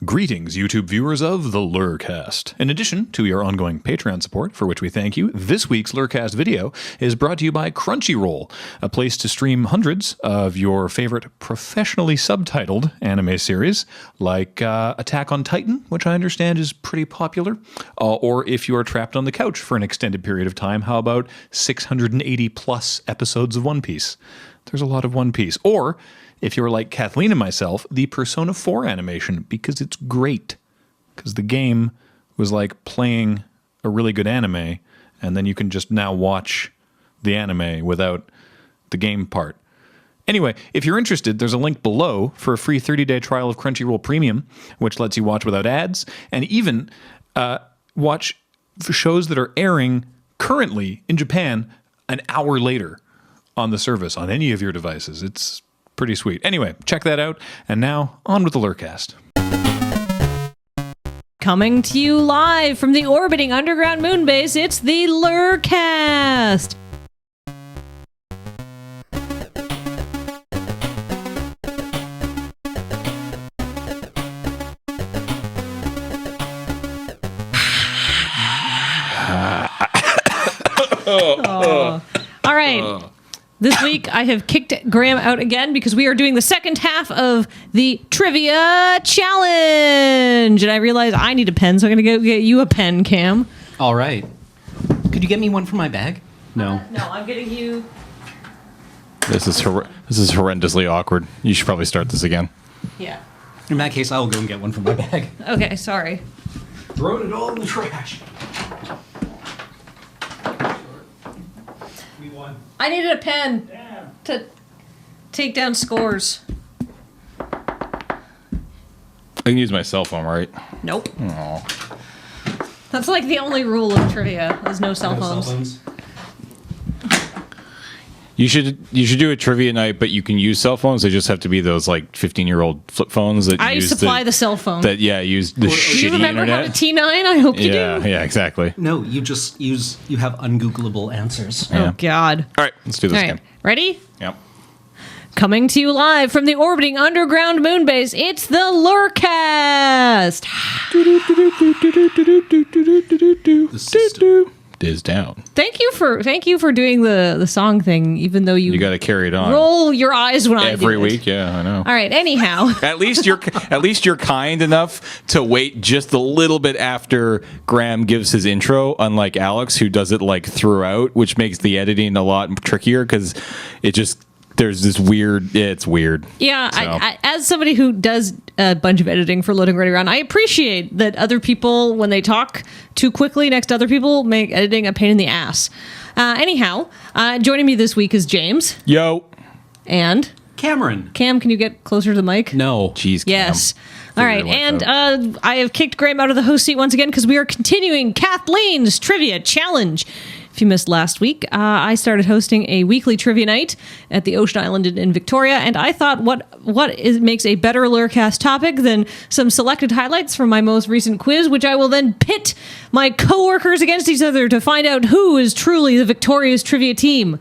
Greetings, YouTube viewers of the LRRcast. In addition to your ongoing Patreon support, for which we thank you, this week's LRRcast video is brought to you by Crunchyroll, a place to stream hundreds of your favorite professionally subtitled anime series, like Attack on Titan, which I understand is pretty popular, or if you are trapped on the couch for an extended period of time, how about 680 plus episodes of One Piece? There's a lot of One Piece. Or, if you're like Kathleen and myself, the Persona 4 animation, because it's great. Because the game was like playing a really good anime, and then you can just now watch the anime without the game part. Anyway, if you're interested, there's a link below for a free 30-day trial of Crunchyroll Premium, which lets you watch without ads, and even watch shows that are airing currently in Japan an hour later on the service, on any of your devices. It's pretty sweet. Anyway, check that out. And now, on with the LRRcast. Coming to you live from the orbiting underground moon base, it's the LRRcast. Oh. All right. This week, I have kicked Graham out again because we are doing the second half of the Trivia Challenge. And I realize I need a pen, so I'm going to go get you a pen, Cam. All right. Could you get me one from my bag? No. No, I'm getting you... This is horrendously awkward. You should probably start this again. Yeah. In that case, I will go and get one from my bag. Okay, sorry. Throwing it all in the trash. I needed a pen to take down scores. I can use my cell phone, right? Nope. Oh. That's like the only rule of trivia, is no cell phones. You should do a trivia night, but you can use cell phones. They just have to be those like 15-year-old flip phones that I use supply the cell phone. that use the Do shitty you remember internet. how to T9? I hope you do. Yeah, exactly. No, you just you have ungoogleable answers. Yeah. Oh, God. All right, let's do this All right, again. ready? Yep. Coming to you live from the orbiting underground moon base, it's the LRRcast. The system. Is down. Thank you for doing the song thing, even though you You got to carry it on roll your eyes when I do every it. week. Yeah, I know. All right. Anyhow, At least you're kind enough to wait just a little bit after Graham gives his intro, unlike Alex, who does it like throughout, which makes the editing a lot trickier because there's this weird. It's weird. yeah. So. I, as somebody who does a bunch of editing for LoadingReadyRun, I appreciate that other people, when they talk too quickly next to other people, make editing a pain in the ass. Anyhow, joining me this week is James Yo. and Cameron. Cam. Can you get closer to the mic? No. Jeez. Cam. Yes. All right, Figured it and like I have kicked Graham out of the host seat once again because we are continuing Kathleen's Trivia Challenge. If you missed last week, I started hosting a weekly trivia night at the Ocean Island in Victoria, and I thought, makes a better LRRcast topic than some selected highlights from my most recent quiz, which I will then pit my coworkers against each other to find out who is truly the victorious trivia team.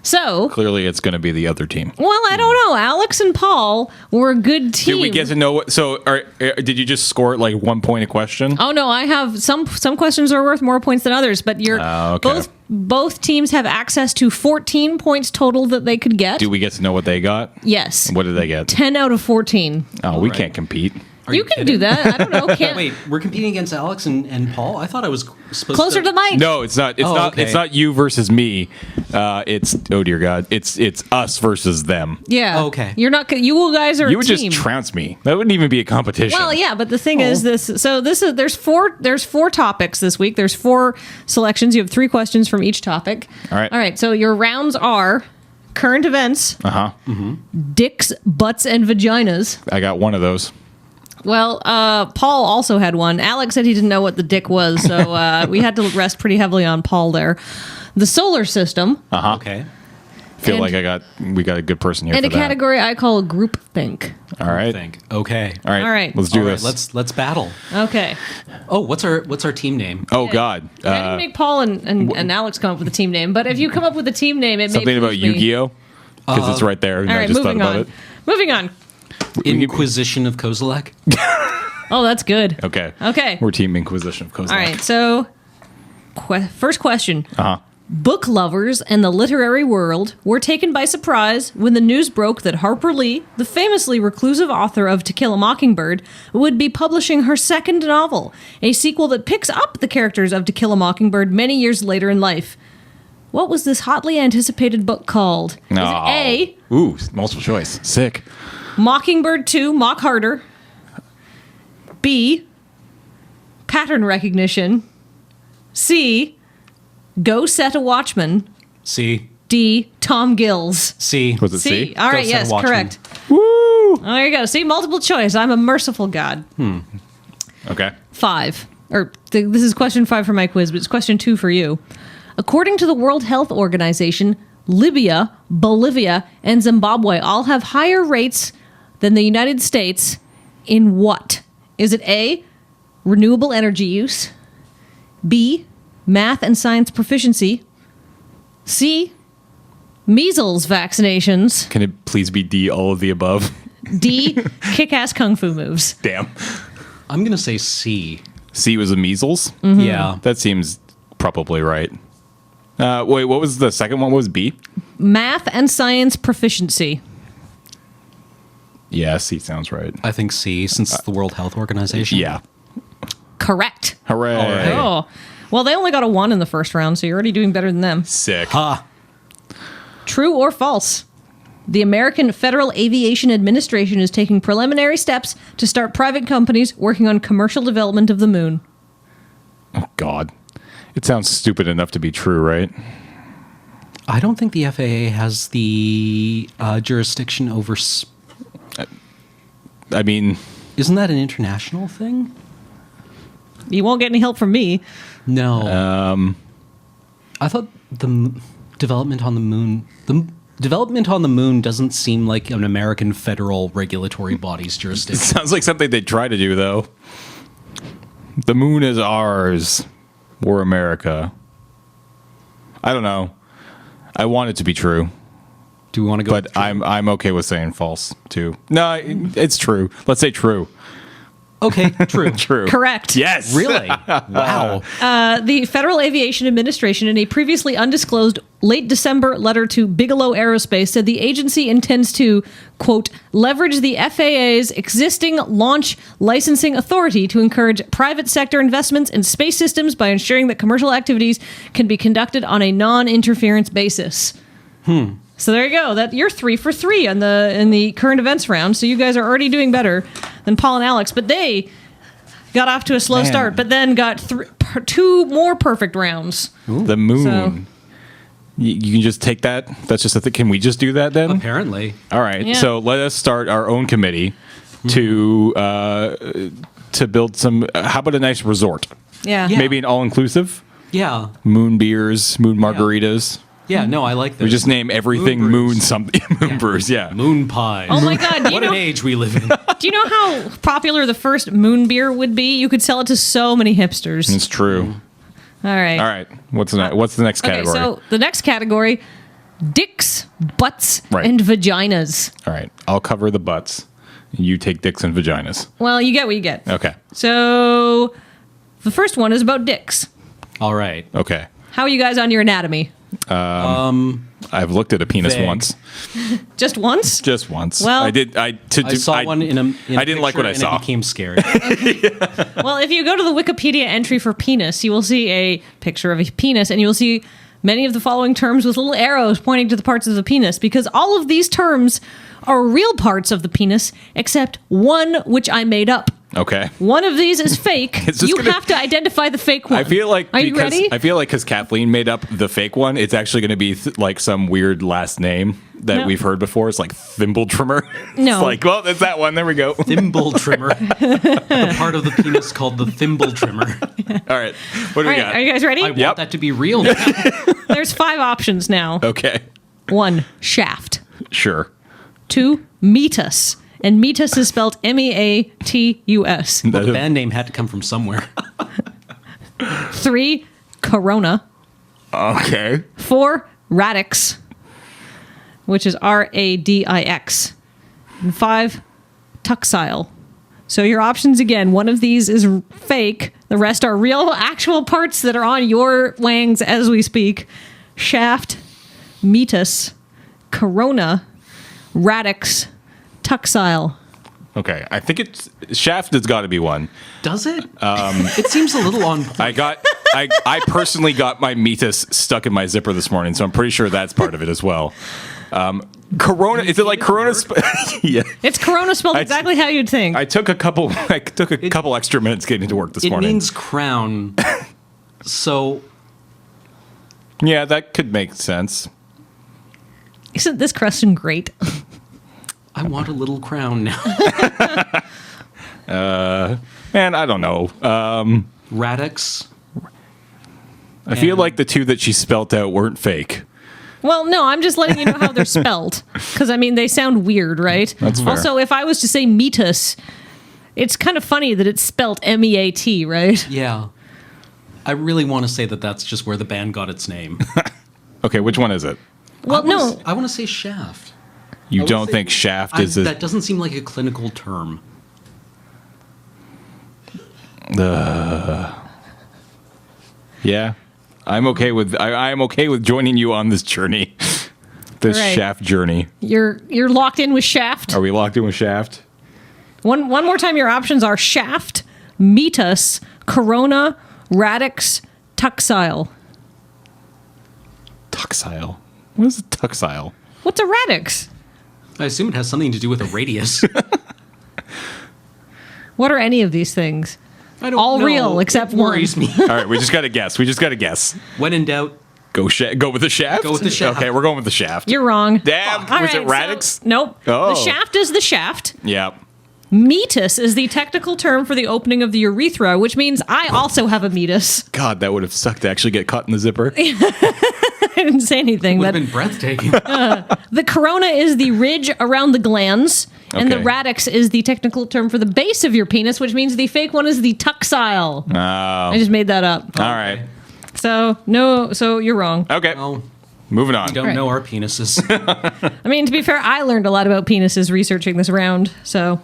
So Clearly, it's going to be the other team. well, I don't know.Alex and Paul were a good team. Did we get to know what? So, did you just score it like 1 point a question? Oh no, I have some questions are worth more points than others, but Okay. both teams have access to 14 points total that they could get. Do we get to know what they got? Yes. What did they get? 10 out of 14. Oh, we right. can't compete. Are You can kidding? do that. I don't know. Can't Wait, we're competing against Alex and Paul? I thought I was supposed closer to the mic. No, it's not. Okay. It's not you versus me. It's oh dear God. It's us versus them. Yeah. Okay. You're not. You guys are You a would team. just trounce me. That wouldn't even be a competition. Well, yeah, but the thing is this. So there's four topics this week. There's 4 selections. You have 3 questions from each topic. All right. All right. So your rounds are current events, dicks, butts, and vaginas. I got one of those. Well, Paul also had one. Alex said he didn't know what the dick was, so we had to rest pretty heavily on Paul there. The solar system. Okay. Feel And- like we got a good person here And for a that. category I call groupthink. All right. Okay. All right. All right. Let's do All right, this. let's battle. Okay. Oh, what's our team name? Oh God. I didn't make Paul and Alex come up with a team name, but if you come up with a team name, it Something may about please me. Yu-Gi-Oh. Because it's right there. And All I right, just thought moving about on. it. Moving on. Inquisition of Kozilek? Oh, that's good. Okay. Okay. We're Team Inquisition of Kozilek. All right, so first question. Uh-huh. Book lovers and the literary world were taken by surprise when the news broke that Harper Lee, the famously reclusive author of To Kill a Mockingbird, would be publishing her second novel, a sequel that picks up the characters of To Kill a Mockingbird many years later in life. What was this hotly anticipated book called? No. Is it A, Ooh, multiple choice. Sick. Mockingbird 2, Mock Harder, B, Pattern Recognition, C, Go Set a Watchman, C. D, Tom Gills. C. Was it C. C? All right, Go Set a yes, Watchman. correct. Woo! Oh, there you go. See, multiple choice. I'm a merciful God. Okay. 5. This is question 5 for my quiz, but it's question 2 for you. According to the World Health Organization, Libya, Bolivia, and Zimbabwe all have higher rates than the United States in what? Is it A, renewable energy use, B, math and science proficiency, C, measles vaccinations, Can it please be D, all of the above? D, kick-ass kung fu moves? Damn. I'm going to say C. C was the measles? Mm-hmm. Yeah. That seems probably right. Wait, what was the second one? What was B? Math and science proficiency. Yeah, C sounds right. I think C, since it's the World Health Organization. Yeah. Correct. Hooray. All right. Oh, well, they only got a 1 in the first round, so you're already doing better than them. Sick. Ha. True or false? The American Federal Aviation Administration is taking preliminary steps to start private companies working on commercial development of the moon. Oh, God. It sounds stupid enough to be true, right? I don't think the FAA has the jurisdiction over... I mean, Isn't that an international thing? You won't get any help from me. No. I thought development on the moon... The development on the moon doesn't seem like an American federal regulatory body's it jurisdiction. sounds like something they'd try to do, though. The moon is ours. We're America. I don't know. I want it to be true, Do we want to go... but I'm okay with saying false, too. No, it's true. Let's say true. Okay, true. True. Correct. Yes. Really? Wow. The Federal Aviation Administration, in a previously undisclosed late December letter to Bigelow Aerospace, said the agency intends to, quote, leverage the FAA's existing launch licensing authority to encourage private sector investments in space systems by ensuring that commercial activities can be conducted on a non-interference basis. So there you go. That you're 3 for 3 in the current events round. So you guys are already doing better than Paul and Alex, but they got off to a slow start, but then got 2 more perfect rounds. The moon. So- You can just take that? That's just a thing. Can we just do that then? Apparently. All right. Yeah. So let us start our own committee to build some. How about a nice resort? Yeah. Yeah. Maybe an all-inclusive. Yeah. Moon beers, moon margaritas. Yeah, no, I like this. We just name everything Moon moon brews. something. Moon brews. Yeah. Moon pies. Oh my God! Do you What an know? age we live in. Do you know how popular the first moon beer would be? You could sell it to so many hipsters. It's true. All right. All right. What's the next Okay, category? so the next category: dicks, butts, Right. and vaginas. All right. I'll cover the butts. You take dicks and vaginas. Well, you get what you get. Okay. So the first one is about dicks. All right. Okay. How are you guys on your anatomy? I've looked at a penis Vague. once. Just once? Just once. Well- I did. I saw one in a I didn't like what I picture saw. and it became scary. Well, if you go to the Wikipedia entry for penis, you will see a picture of a penis, and you will see many of the following terms with little arrows pointing to the parts of the penis, because all of these terms are real parts of the penis, except one which I made up. Okay. One of these is fake. It's just You gonna- have to identify the fake one. I feel like Are you ready? I feel like because Kathleen made up the fake one, it's actually going to be like some weird last name that No. we've heard before. It's like thimble trimmer. No. It's like, well, that's that one. There we go. Thimble trimmer. The part of the penis called the thimble trimmer. All right. What do All we right, got? are you guys ready? I Yep. want that to be real now. There's 5 options now. Okay. 1, shaft. Sure. 2, meatus. And meatus is spelled Meatus. Well, the band name had to come from somewhere. 3, corona. Okay. 4, radix, which is Radix. And 5, tuxile. So your options again, one of these is fake. The rest are real, actual parts that are on your wangs as we speak. Shaft, meatus, corona, radix, tuxile. Okay, I think it's shaft has got to be one. Does it? It seems a little on point. I personally got my meatus stuck in my zipper this morning, so I'm pretty sure that's part of it as well. Corona, is it like Corona? Yeah. It's corona spelled exactly how you'd think. I took a couple extra minutes getting to work this morning. It means crown. So yeah, that could make sense. Isn't this question great? I want a little crown now. Man, I don't know. Radix. I feel like the two that she spelt out weren't fake. Well, no, I'm just letting you know how they're spelled. Because, I mean, they sound weird, right? That's fair. Also, if I was to say meatus, it's kind of funny that it's spelled M-E-A-T, right? Yeah. I really want to say that that's just where the band got its name. Okay, which one is it? Well, no. I want to say shaft. You don't think shaft is a... That doesn't seem like a clinical term. Yeah. I'm okay with I'm okay with joining you on this journey. This Right. shaft journey. You're locked in with shaft. Are we locked in with shaft? One more time, your options are shaft, meatus, corona, radix, tuxile. Tuxile. What is a tuxile? What's a radix? I assume it has something to do with a radius. What are any of these things? I don't All know. real except It worries one. me. All right, we just got to guess. When in doubt, Go with the shaft? Go with the shaft. Okay, we're going with the shaft. You're wrong. Damn. All Was it right, radix? so- nope. Oh. The shaft is the shaft. Yeah. Meatus is the technical term for the opening of the urethra, which means I also have a meatus. God, that would have sucked to actually get caught in the zipper. I didn't say anything. would have But been breathtaking. the corona is the ridge around the glands, and the Okay. radix is the technical term for the base of your penis, which means the fake one is the tuxile. Oh. I just made that up. All right. So you're wrong. Okay. Oh, Moving on. we don't Right. know our penises. I mean, to be fair, I learned a lot about penises researching this round. So,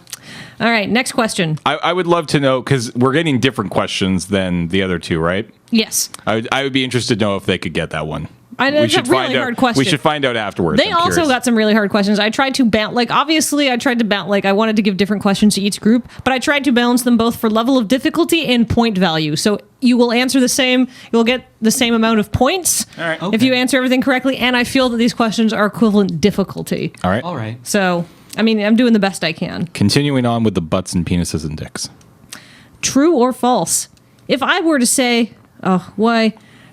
all right, next question. I would love to know, because we're getting different questions than the other two, right? Yes. I would be interested to know if they could get that one. It's a really hard question. We should find out afterwards. They I'm also curious. got some really hard questions. I tried to obviously I wanted to give different questions to each group, but I tried to balance them both for level of difficulty and point value. So you will answer the same, you'll get the same amount of points All right. if you answer everything correctly, and I feel that these questions are equivalent difficulty. All right. All right. So, I mean, I'm doing the best I can. Continuing on with the butts and penises and dicks. True or false? If I were to say,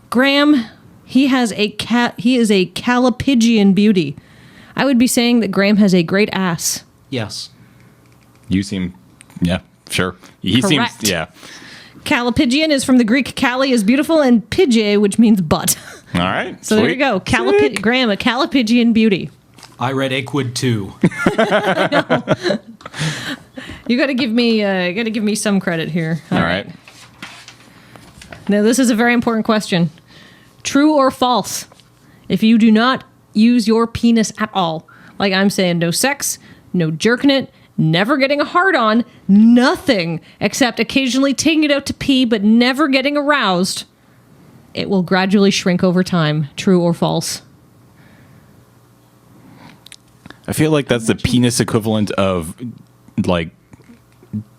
Graham, he is a Callipygian beauty, I would be saying that Graham has a great ass. Yes. You seem, yeah, sure. He Correct. seems, yeah. Callipygian is from the Greek "calli" is beautiful and "pyge," which means butt. All right. So there you go. Graham, a Callipygian beauty. I read Equid too. You got to give me some credit here. All right. Now this is a very important question. True or false? If you do not use your penis at all, like I'm saying, no sex, no jerking it, never getting a hard on, nothing except occasionally taking it out to pee, but never getting aroused, it will gradually shrink over time. True or false? I feel like that's the penis equivalent of, like,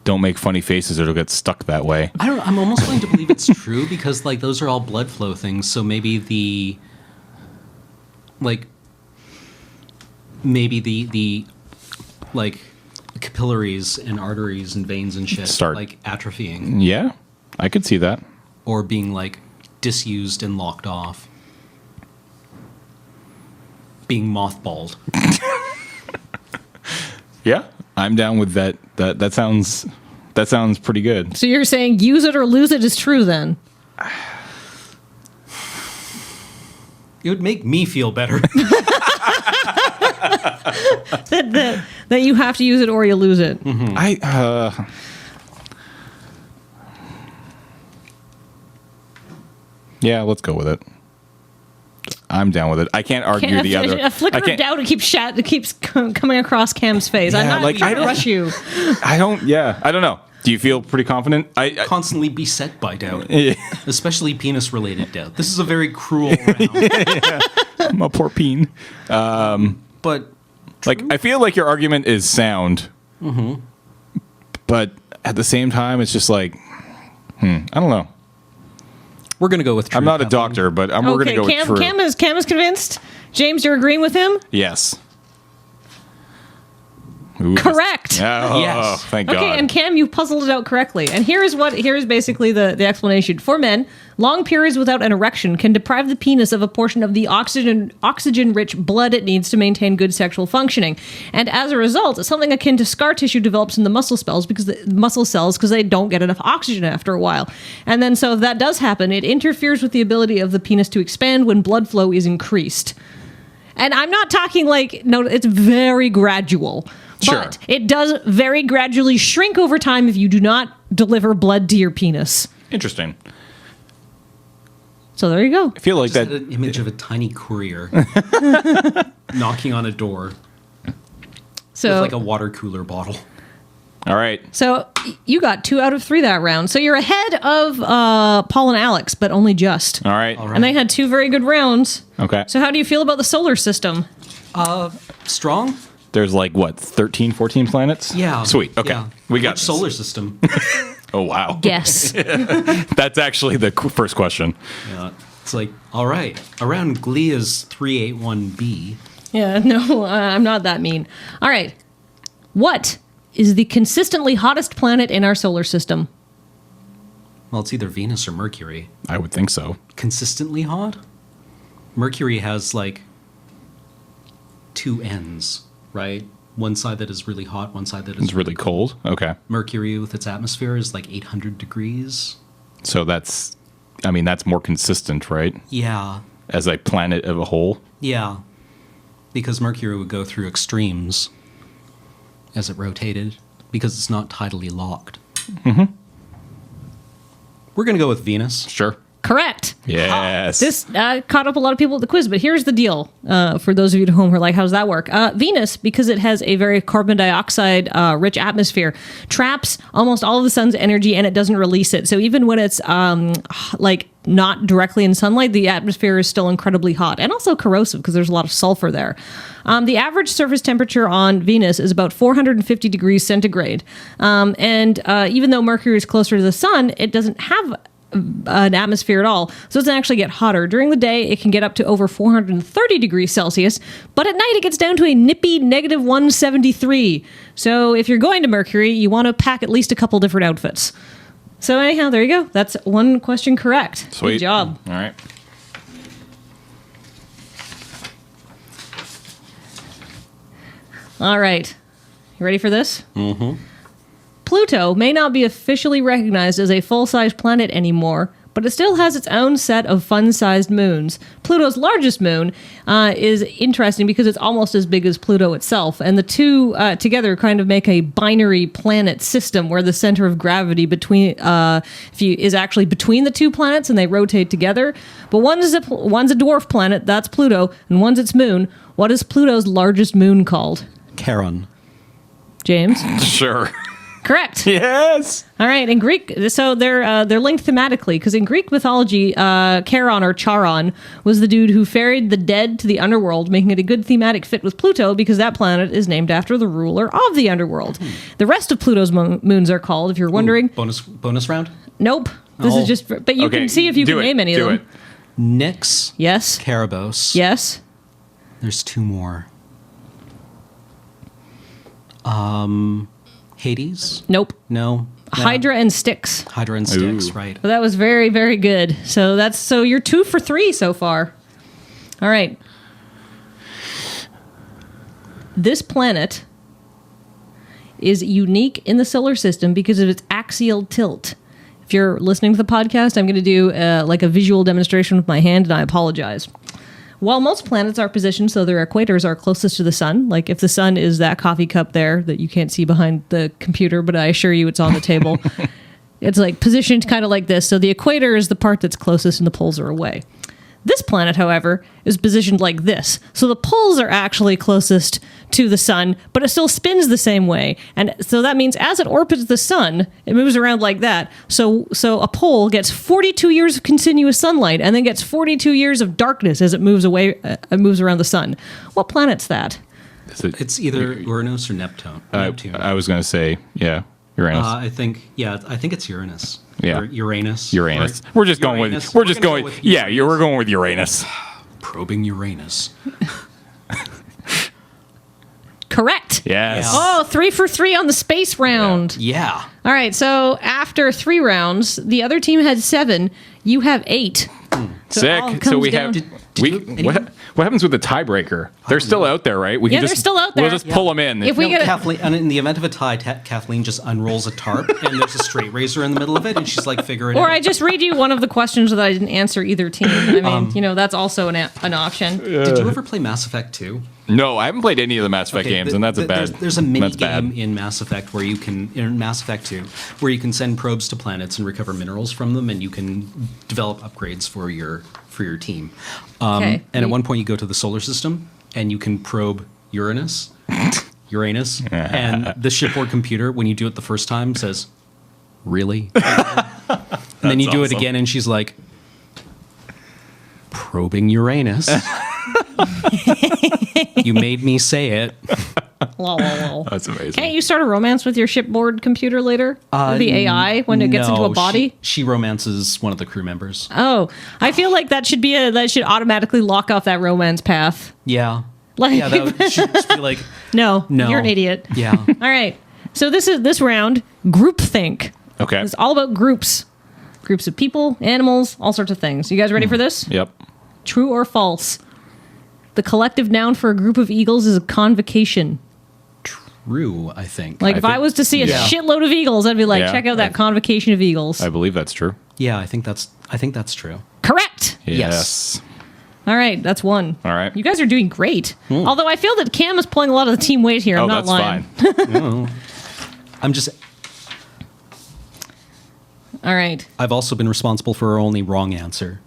don't make funny faces or it'll get stuck that way. I'm almost going to believe it's true because like those are all blood flow things. So maybe the capillaries and arteries and veins and shit Start. like atrophying Yeah, I could see that. or being like disused and locked off. Being mothballed. Yeah, I'm down with that. That sounds pretty good. So you're saying use it or lose it is true then? It would make me feel better. That you have to use it or you lose it. Mm-hmm. Yeah, let's go with it. I'm down with it. I can't argue the other. A flicker of doubt keeps coming across Cam's face. I'm not trying to rush you. I don't know. Do you feel pretty confident? I Constantly beset by doubt, especially penis-related doubt. This is a very cruel round. I'm a poor peen. But like, I feel like your argument is sound. Mm-hmm. But at the same time, it's just like, I don't know. we're going to go with true. I'm not a Kathleen. doctor, but we're going to go with true. Cam is convinced. James, you're agreeing with him? Yes. Ooh, Correct. Oh, Yes. thank God. Okay, and Cam, you puzzled it out correctly. And here is basically the explanation. For men, long periods without an erection can deprive the penis of a portion of the oxygen-rich blood it needs to maintain good sexual functioning. And as a result, something akin to scar tissue develops in the muscle cells because they don't get enough oxygen after a while. And then so if that does happen, it interferes with the ability of the penis to expand when blood flow is increased. And I'm not talking it's very gradual. Sure. But it does very gradually shrink over time if you do not deliver blood to your penis. Interesting. So there you go. I feel like Just that. had an image of a tiny courier knocking on a door So with like a water cooler bottle. All right. So you got 2 out of 3 that round. So you're ahead of Paul and Alex, but only just. All right. And they had 2 very good rounds. Okay. So how do you feel about the solar system? Strong? There's 13, 14 planets? Yeah. Sweet. Okay. Yeah. We got Which this. solar system? Oh, wow. Guess. That's actually the first question. Yeah. It's like, all right, around Glia's 381b. Yeah, no, I'm not that mean. All right. What is the consistently hottest planet in our solar system? Well, it's either Venus or Mercury. I would think so. Consistently hot? Mercury has 2 ends, right? One side that is really hot, one side that is It's really cold. Okay. Mercury with its atmosphere is 800 degrees. So that's more consistent, right? Yeah. As a planet of a whole. Yeah. Because Mercury would go through extremes as it rotated because it's not tidally locked. Mm-hmm. We're going to go with Venus. Sure. Correct. Yes. This caught up a lot of people at the quiz, but here's the deal. For those of you at home who are like, how's that work? Venus, because it has a very carbon dioxide rich atmosphere, traps almost all of the sun's energy and it doesn't release it. So even when it's not directly in sunlight, the atmosphere is still incredibly hot and also corrosive because there's a lot of sulfur there. The average surface temperature on Venus is about 450 degrees centigrade. And even though Mercury is closer to the sun, it doesn't have an atmosphere at all, so it doesn't actually get hotter. During the day, it can get up to over 430 degrees Celsius, but at night it gets down to a nippy negative 173. So if you're going to Mercury, you want to pack at least a couple different outfits. So anyhow, there you go. That's one question correct. Sweet. Good job. All right. All right. You ready for this? Mm-hmm. Pluto may not be officially recognized as a full-size planet anymore, but it still has its own set of fun-sized moons. Pluto's largest moon is interesting because it's almost as big as Pluto itself, and the two together kind of make a binary planet system where the center of gravity is actually between the 2 planets, and they rotate together. But one's a dwarf planet, that's Pluto, and one's its moon. What is Pluto's largest moon called? Charon. James? Sure. Correct. Yes. All right. In Greek, so they're linked thematically because in Greek mythology, Charon or Charon was the dude who ferried the dead to the underworld, making it a good thematic fit with Pluto because that planet is named after the ruler of the underworld. The rest of Pluto's moons are called, if you're wondering. Bonus round? Nope. This is just. But you can see if you can name any of them. Nyx. Yes. Erebos. Yes. There's 2 more. Hades? Nope. No. Hydra and Styx. Hydra and Styx, Ooh. right. Well, that was very, very good. So you're 2 for 3 so far. All right. This planet is unique in the solar system because of its axial tilt. If you're listening to the podcast, I'm going to do a visual demonstration with my hand, and I apologize. While most planets are positioned so their equators are closest to the sun, like if the sun is that coffee cup there that you can't see behind the computer, but I assure you it's on the table, it's positioned kind of like this. So the equator is the part that's closest and the poles are away. This planet, however, is positioned like this. So the poles are actually closest to the sun, but it still spins the same way. And so that means as it orbits the sun, it moves around like that. So a pole gets 42 years of continuous sunlight and then gets 42 years of darkness as it moves moves around the sun. What planet's that? It's either Uranus or Neptune. I was going to say, yeah, Uranus. I think it's Uranus. Yeah. Or Uranus. Uranus. Or we're just going Uranus. with. We're just gonna going. go with Yeah, Uranus. we're going with Uranus. Probing Uranus. Correct. Yes. Oh, 3 for 3 on the space round. Yeah. All right, so after 3 rounds, the other team had 7. You have 8. So it all Sick. comes So we down- have. Did What happens with the tiebreaker? They're still out there, right? We Yeah, they're still out there. We'll just pull them in. If we No, get a, Kathleen, and in the event of a tie, Kathleen just unrolls a tarp, and there's a straight razor in the middle of it, and she's like, figure it or out. I just read you one of the questions that I didn't answer either team. I mean, that's also an option. Did you ever play Mass Effect 2? No, I haven't played any of the Mass Effect games, and that's a bad. There's a mini that's game bad. in Mass Effect in Mass Effect 2, where you can send probes to planets and recover minerals from them, and you can develop upgrades for your team. Okay. And at one point, you go to the solar system, and you can probe Uranus, and the shipboard computer, when you do it the first time, says, "Really?" And then you do it awesome. again, and she's like, "Probing Uranus." You made me say it. Lol, lol, lol. That's amazing. Can't you start a romance with your shipboard computer later? The AI when it gets into a body? She romances one of the crew members. Oh, I feel like that should automatically lock off that romance path. Yeah. Like, Yeah, that should just be like, no, No. you're an idiot. yeah. All right. So this round, groupthink. Okay. It's all about groups. Groups of people, animals, all sorts of things. You guys ready for this? Yep. True or false? The collective noun for a group of eagles is a convocation. True, I think. Like if I think- was to see a yeah. shitload of eagles, I'd be like, Yeah, check out that I- convocation of eagles. I believe that's true. Yeah, I think that's true. Correct. Yes. All right, that's one. All right. You guys are doing great. Although I feel that Cam is pulling a lot of the team weight here. I'm Oh, not that's lying. fine. I'm just All right. I've also been responsible for our only wrong answer.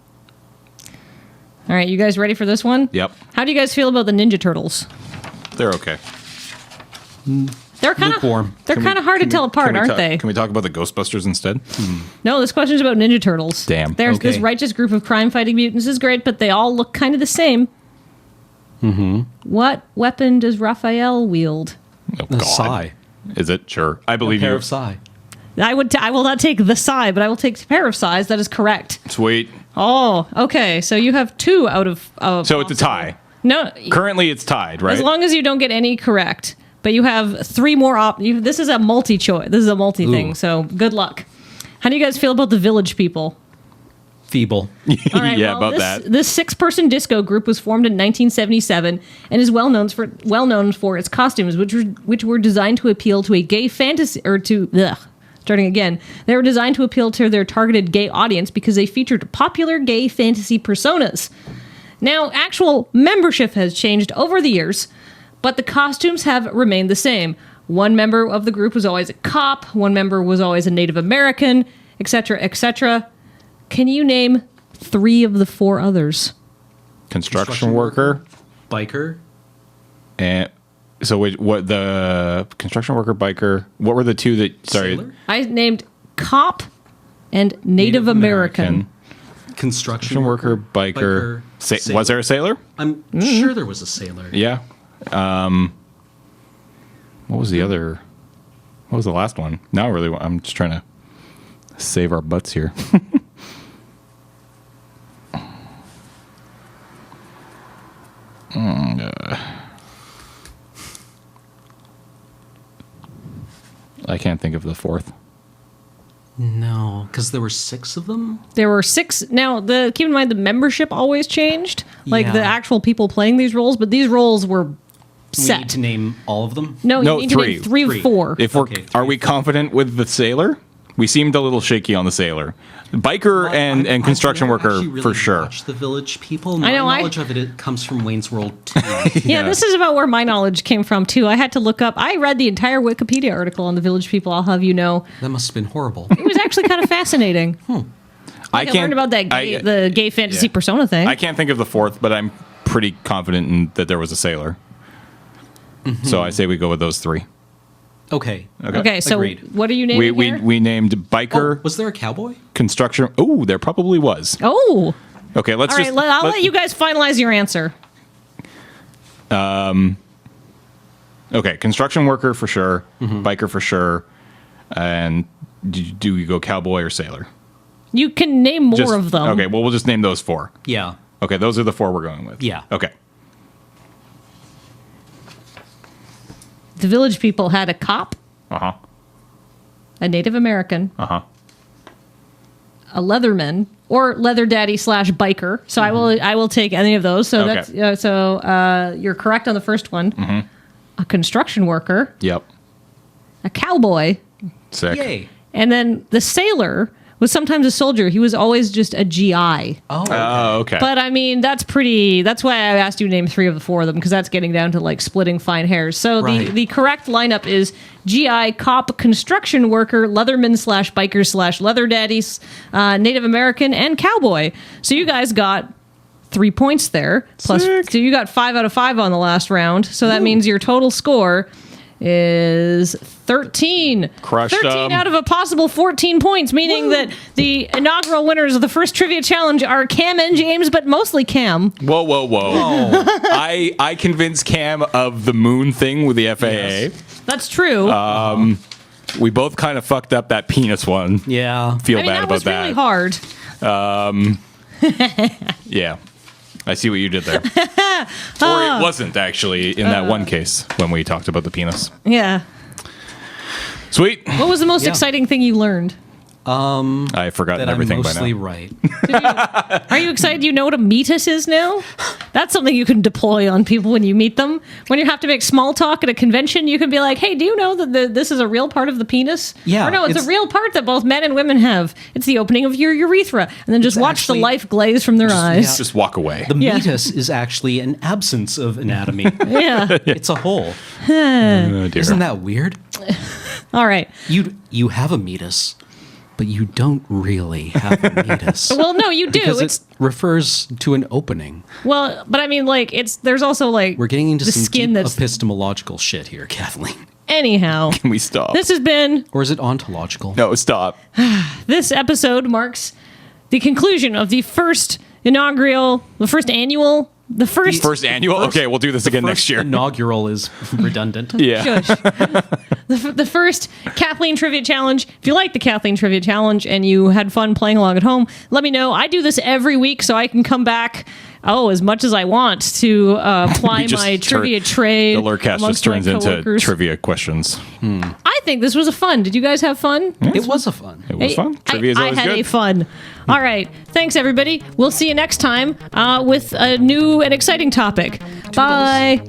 All right, you guys ready for this one? Yep. How do you guys feel about the Ninja Turtles? They're okay. They're kind of Lukewarm. hard to tell apart, aren't they? Can we talk about the Ghostbusters instead? No, this question's about Ninja Turtles. Damn. There's this Okay. righteous group of crime-fighting mutants is great, but they all look kind of the same. Mm-hmm. What weapon does Raphael wield? Oh, A God. sigh. Is it? Sure. I A believe pair you. of sigh. I will not take the psi, but I will take a pair of psis. That is correct. Sweet. Oh, okay. So you have 2 out of So it's a tie. No, Currently, it's tied, right? as long as you don't get any correct. But you have 3 more this is a multi-choice. This is a multi-thing. Ooh. So good luck. How do you guys feel about the Village People? Feeble. All right, Yeah, about this, that. This 6-person disco group was formed in 1977 and is well known for its costumes, which were designed to appeal to a gay fantasy Starting again, they were designed to appeal to their targeted gay audience because they featured popular gay fantasy personas. Now, actual membership has changed over the years, but the costumes have remained the same. One member of the group was always a cop, one member was always a Native American, etc., etc. Can you name 3 of the 4 others? Construction worker. Biker. And so wait, what the construction worker, biker? What were the 2 that? Sorry. Sailor? I named cop and Native American. Construction Worker, biker. sailor. Was there a sailor? I'm sure there was a sailor. Yeah. What was the other? What was the last one? Now, I really, I'm just trying to save our butts here. I can't think of the 4th. No, because there were 6 of them. There were 6. Now, keep in mind the membership always changed, like Yeah. the actual people playing these roles, but these roles were We set. need to name all of them. No, No, you need to name 3 of Three. 4. If we're, Okay, are we confident with the sailor? We seemed a little shaky on the sailor, biker, and construction I've never worker actually really for sure. watched The Village People. My I know, knowledge of it comes from Wayne's World 2. Yeah, this is about where my knowledge came from too. I had to look up. I read the entire Wikipedia article on the Village People. I'll have you know, That must have been horrible. it was actually kind of fascinating. I learned about that the gay fantasy persona thing. I can't think of the fourth, but I'm pretty confident that there was a sailor. So I say we go with those three. Okay. Okay, so Agreed. what are you naming here? We named biker, Was there a cowboy? construction. Oh, there probably was. Oh, Okay, let's all right. I'll let you guys finalize your answer. Okay, construction worker for sure, biker for sure, and do we go cowboy or sailor? You can name more of them. Okay, well, we'll just name those four. Yeah. Okay, those are the four we're going with. Yeah. Okay. The Village People had a cop, Uh-huh. a Native American, Uh-huh. a leatherman, or leather daddy / biker. So I will take any of those. So Okay. that's you're correct on the first one. A construction worker, Yep. a cowboy, Sick. Yay. and then the sailor was sometimes a soldier. He was always just a GI. Oh. Okay. But I mean, that's why I asked you to name 3 of the 4 of them, because that's getting down to like splitting fine hairs. So Right. the correct lineup is GI, cop, construction worker, leatherman / biker / leather daddies, Native American, and cowboy. So you guys got 3 points there. Plus, Sick. so you got 5 out of 5 on the last round. So that means your total score is 13. Crushed 13 them. out of a possible 14 points, meaning that the inaugural winners of the first trivia challenge are Cam and James, but mostly Cam. Whoa. I convinced Cam of the moon thing with the FAA. Yes. That's true. We both kind of fucked up that penis one. Yeah. Feel I mean, bad that about was that. really hard. Yeah. I see what you did there. Or it wasn't actually in that one case when we talked about the penis. Yeah. Sweet. What was the most Yeah. exciting thing you learned? I've forgotten That I'm everything by mostly now. right. Are you excited you know what a meatus is now? That's something you can deploy on people when you meet them. When you have to make small talk at a convention, you can be like, hey, do you know that this is a real part of the penis? Yeah, Or no, it's a real part that both men and women have. It's the opening of your urethra. And then just It's watch actually- the life glaze from their eyes. Just walk away. The Yeah. meatus is actually an absence of anatomy. Yeah. It's a hole. Oh, dear. Isn't that weird? All right. You have a meatus, but you don't really have a meatus. Well, no, you do. Because It's it refers to an opening. well, but I mean, like, there's also like We're getting into the some skin deep that's epistemological shit here, Kathleen. anyhow. Can we stop? This has been Or is it ontological? No, stop. This episode marks the conclusion of the first annual. First annual? Okay, we'll do this again First next year. Inaugural is redundant. Yeah. Shush. the first Kathleen Trivia Challenge. If you like the Kathleen Trivia Challenge and you had fun playing along at home, let me know. I do this every week so I can come back as much as I want to apply We just my trivia trade. The LRRcast just amongst my turns into coworkers. trivia questions. I think this was a fun. Did you guys have fun? It was a fun. It was fun. Trivia is I always had good. a fun. All right. Thanks, everybody. We'll see you next time with a new and exciting topic. Bye.